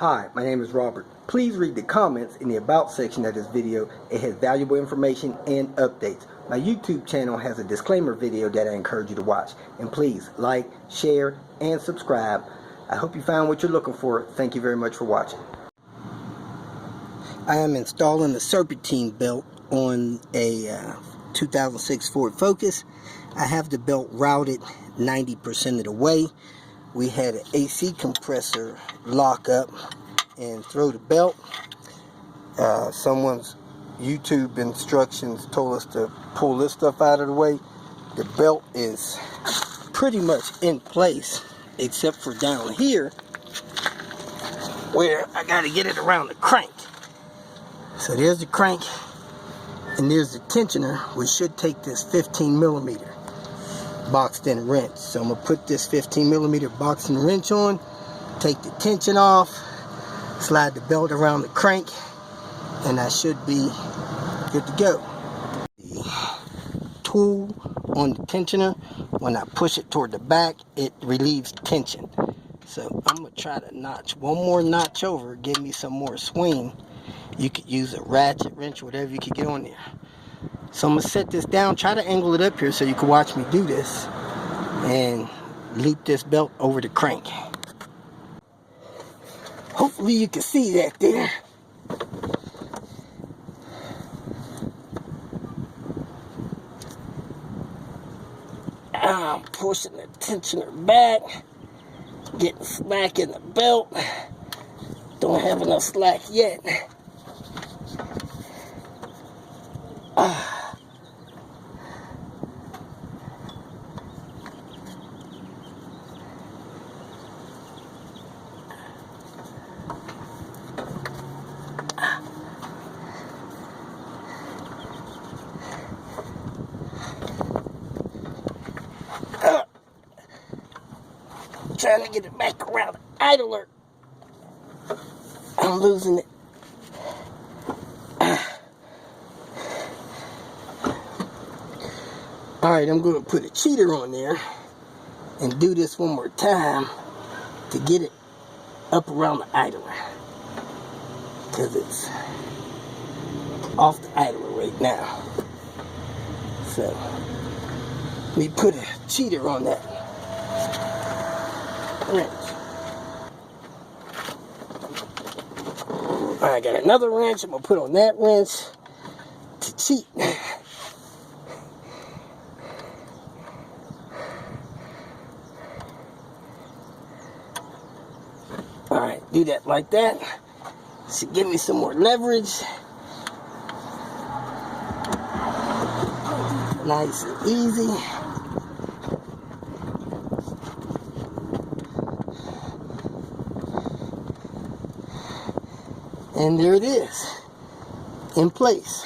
Hi, my name is Robert. Please read the comments in the About section of this video. It has valuable information and updates. My YouTube channel has a disclaimer video that I encourage you to watch. And please like, share, and subscribe. I hope you found what you're looking for. Thank you very much for watching. I am installing the Serpentine belt on a 2006 Ford Focus. I have the belt routed 90% of the way. We had an AC compressor lock up and throw the belt. Someone's YouTube instructions told us to pull this stuff out of the way. The belt is pretty much in place except for down here where I got to get it around the crank. So there's the crank and there's the tensioner, which should take this 15mm boxed in wrench. So I'm going to put this 15mm boxed in wrench on, take the tension off, slide the belt around the crank, and I should be good to go. The tool on the tensioner, when I push it toward the back, it relieves tension. So I'm going to try to notch one more notch over, give me some more swing. You could use a ratchet wrench, whatever you could get on there. So I'm going to set this down, try to angle it up here so you can watch me do this, and loop this belt over the crank. Hopefully you can see that there. I'm pushing the tensioner back, getting slack in the belt. Don't have enough slack yet. Trying to get it back around the idler. I'm losing it. Alright, I'm going to put a cheater on there and do this one more time to get it up around the idler, because it's off the idler right now. So we put a cheater on that wrench. Alright, I got another wrench I'm going to put on that wrench to cheat. Alright, do that like that. Should give me some more leverage. Nice and easy. And there it is, in place.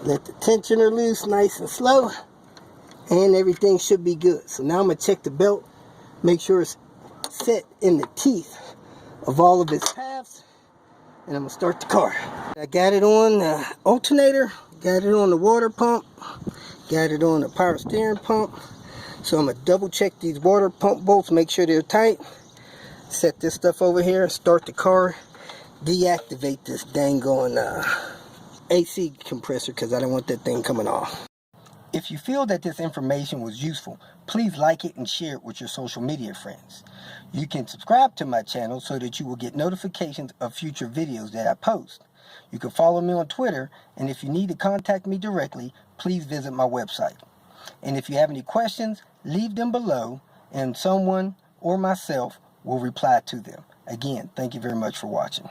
Let the tensioner loose nice and slow, and everything should be good. So now I'm going to check the belt, make sure it's set in the teeth of all of its paths, and I'm going to start the car. I got it on the alternator, got it on the water pump, got it on the power steering pump. So I'm going to double check these water pump bolts, make sure they're tight. Set this stuff over here, start the car. Deactivate this dang on AC compressor because I don't want that thing coming off. If you feel that this information was useful, please like it and share it with your social media friends. You can subscribe to my channel so that you will get notifications of future videos that I post. You can follow me on Twitter, and if you need to contact me directly, please visit my website. And if you have any questions, leave them below and someone or myself will reply to them. Again, thank you very much for watching.